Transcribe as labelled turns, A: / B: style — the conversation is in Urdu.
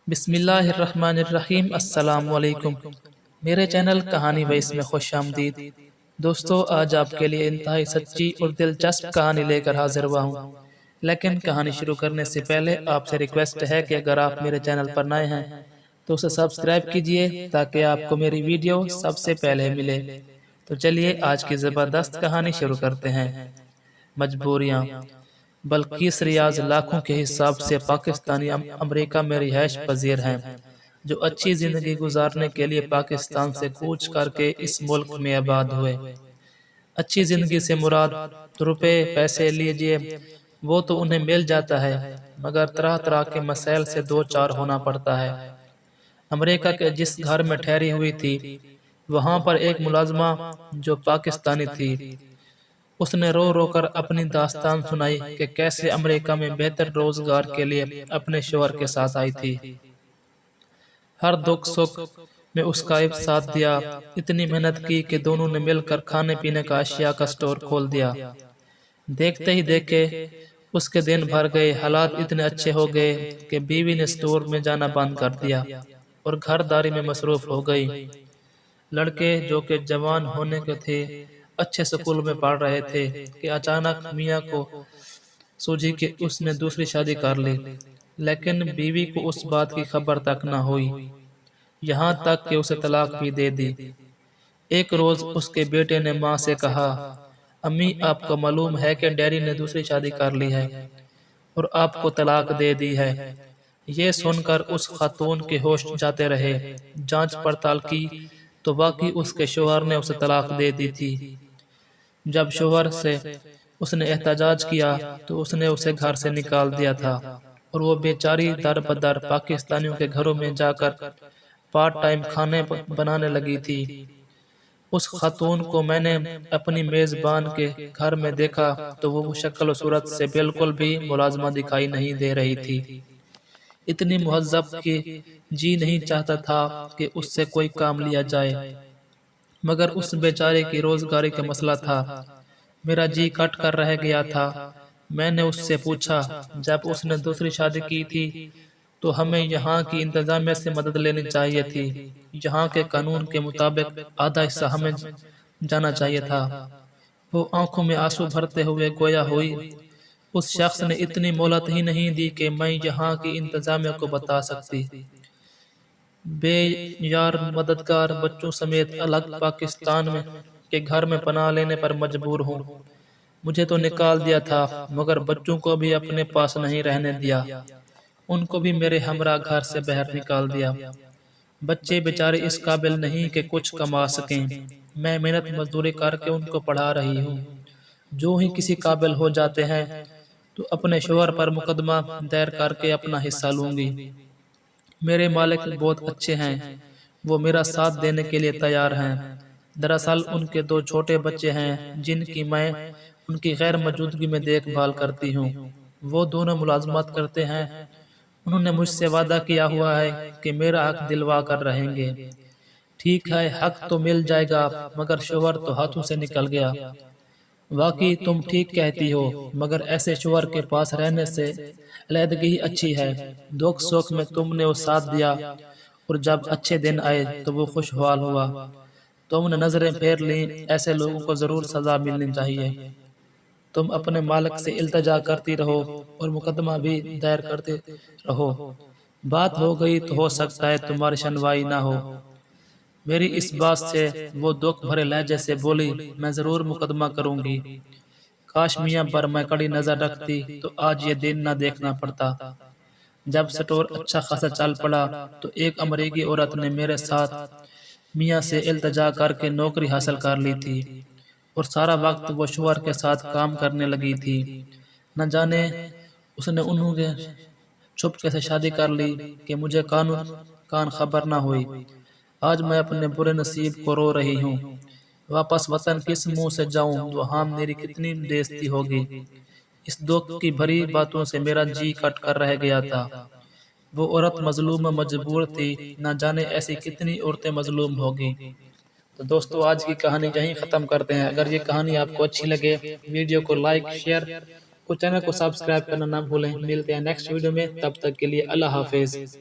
A: بسم اللہ الرحمن الرحیم۔ السلام علیکم، میرے چینل کہانی وائس میں خوش آمدید۔ دوستو، آج آپ کے لیے انتہائی سچی اور دلچسپ کہانی لے کر حاضر ہوا ہوں، لیکن کہانی شروع کرنے سے پہلے آپ سے ریکویسٹ ہے کہ اگر آپ میرے چینل پر نئے ہیں تو اسے سبسکرائب کیجئے تاکہ آپ کو میری ویڈیو سب سے پہلے ملے۔ تو چلیے آج کی زبردست کہانی شروع کرتے ہیں۔ مجبوریاں۔ بلقیس ریاض لاکھوں کے حساب سے پاکستانی امریکہ میں رہائش پذیر ہیں، جو اچھی زندگی گزارنے کے لیے پاکستان سے کوچ کر کے اس ملک میں آباد ہوئے۔ اچھی زندگی سے مراد روپے پیسے لیجئے وہ تو انہیں مل جاتا ہے، مگر طرح طرح کے مسائل سے دو چار ہونا پڑتا ہے۔ امریکہ کے جس گھر میں ٹھہری ہوئی تھی، وہاں پر ایک ملازمہ جو پاکستانی تھی، اس نے رو رو کر اپنی داستان سنائی کہ کیسے امریکہ میں بہتر روزگار کے لیے اپنے شوہر کے ساتھ آئی تھی۔ ہر دکھ سکھ میں اس کا ساتھ دیا، اتنی محنت کی کہ دونوں نے مل کر کھانے پینے کا اشیاء کا سٹور کھول دیا۔ دیکھتے ہی دیکھے اس کے دن بھر گئے، حالات اتنے اچھے ہو گئے کہ بیوی نے سٹور میں جانا بند کر دیا اور گھر داری میں مصروف ہو گئی۔ لڑکے جو کہ جوان ہونے کے تھے، اچھے سکول میں پڑھ رہے تھے کہ اچانک میاں کو سوجھی کہ اس نے دوسری شادی کر لی، لیکن بیوی کو اس بات کی خبر تک نہ ہوئی، یہاں تک کہ اسے طلاق بھی دے دی۔ ایک روز اس کے بیٹے نے ماں سے کہا، امی آپ کو معلوم ہے کہ ڈیڈی نے دوسری شادی کر لی ہے اور آپ کو طلاق دے دی ہے۔ یہ سن کر اس خاتون کے ہوش جاتے رہے۔ جانچ پڑتال کی تو واقعی اس کے شوہر نے اسے طلاق دے دی تھی۔ جب شوہر سے اس نے احتجاج کیا تو اس نے اسے گھر سے نکال دیا تھا اور وہ بیچاری در بدر پاکستانیوں کے گھروں میں جا کر پارٹ ٹائم کھانے بنانے لگی تھی۔ اس خاتون کو میں نے اپنی میزبان کے گھر میں دیکھا تو وہ شکل و صورت سے بالکل بھی ملازمہ دکھائی نہیں دے رہی تھی۔ اتنی مہذب کہ جی نہیں چاہتا تھا کہ اس سے کوئی کام لیا جائے، مگر اس بیچارے کی روزگاری کا مسئلہ تھا۔ میرا جی کٹ کر رہ گیا تھا۔ میں نے اس سے پوچھا، جب اس نے دوسری شادی کی تھی تو ہمیں یہاں کی انتظامیہ سے مدد لینی چاہیے تھی، یہاں کے قانون کے مطابق آدھا حصہ ہمیں جانا چاہیے تھا۔ وہ آنکھوں میں آنسو بھرتے ہوئے گویا ہوئی، اس شخص نے اتنی مہلت ہی نہیں دی کہ میں یہاں کی انتظامیہ کو بتا سکتی۔ بے یار مددگار بچوں سمیت الگ پاکستان میں کے گھر میں پناہ لینے پر مجبور ہوں۔ مجھے تو نکال دیا تھا، مگر بچوں کو بھی اپنے پاس نہیں رہنے دیا، ان کو بھی میرے ہمراہ گھر سے باہر نکال دیا۔ بچے بیچارے اس قابل نہیں کہ کچھ کما سکیں، میں محنت مزدوری کر کے ان کو پڑھا رہی ہوں۔ جو ہی کسی قابل ہو جاتے ہیں تو اپنے شوہر پر مقدمہ دائر کر کے اپنا حصہ لوں گی۔ میرے مالک بہت اچھے ہیں، وہ میرا ساتھ دینے کے لیے تیار ہیں۔ دراصل ان کے دو چھوٹے بچے ہیں جن کی میں ان کی غیر موجودگی میں دیکھ بھال کرتی ہوں۔ وہ دونوں ملازمت کرتے ہیں۔ انہوں نے مجھ سے وعدہ کیا ہوا ہے کہ میرا حق دلوا کر رہیں گے۔ ٹھیک ہے، حق تو مل جائے گا، مگر شوہر تو ہاتھوں سے نکل گیا۔ واقعی تم ٹھیک کہتی ہو، مگر ایسے شوہر کے پاس رہنے سے علیحدگی اچھی ہے۔ دکھ سکھ میں تم نے وہ ساتھ دیا اور جب اچھے دن آئے تو وہ خوشحال ہوا۔ تم نے نظریں پھیر لیں، ایسے لوگوں کو ضرور سزا ملنی چاہیے۔ تم اپنے مالک سے التجا کرتی رہو اور مقدمہ بھی دائر کرتے رہو، بات ہو گئی تو ہو سکتا ہے تمہاری شنوائی نہ ہو۔ میری اس بات سے وہ دکھ بھرے لہجے سے بولی، میں ضرور مقدمہ کروں گی۔ کاش میاں پر میں کڑی نظر رکھتی تو آج یہ دن نہ دیکھنا پڑتا۔ جب سٹور اچھا خاصا چل پڑا تو ایک امریکی عورت نے میرے ساتھ میاں سے التجا کر کے نوکری حاصل کر لی تھی اور سارا وقت وہ شوہر کے ساتھ کام کرنے لگی تھی۔ نہ جانے اس نے انہوں نے چھپ کیسے شادی کر لی کہ مجھے کان خبر نہ ہوئی۔ آج میں اپنے برے نصیب کو رو رہی ہوں۔ واپس وطن کس منہ سے جاؤں، وہاں میری کتنی بےعزتی ہوگی۔ اس دکھ کی بھری باتوں سے میرا جی کٹ کر رہ گیا تھا۔ وہ عورت مظلوم مجبور تھی، نہ جانے ایسی کتنی عورتیں مظلوم ہوگی۔ تو دوستو آج کی کہانی یہیں ختم کرتے ہیں۔ اگر یہ کہانی آپ کو اچھی لگے، ویڈیو کو لائک شیئر اور چینل کو سبسکرائب کرنا نہ بھولیں۔ ملتے ہیں نیکسٹ ویڈیو میں، تب تک کے لیے اللہ حافظ۔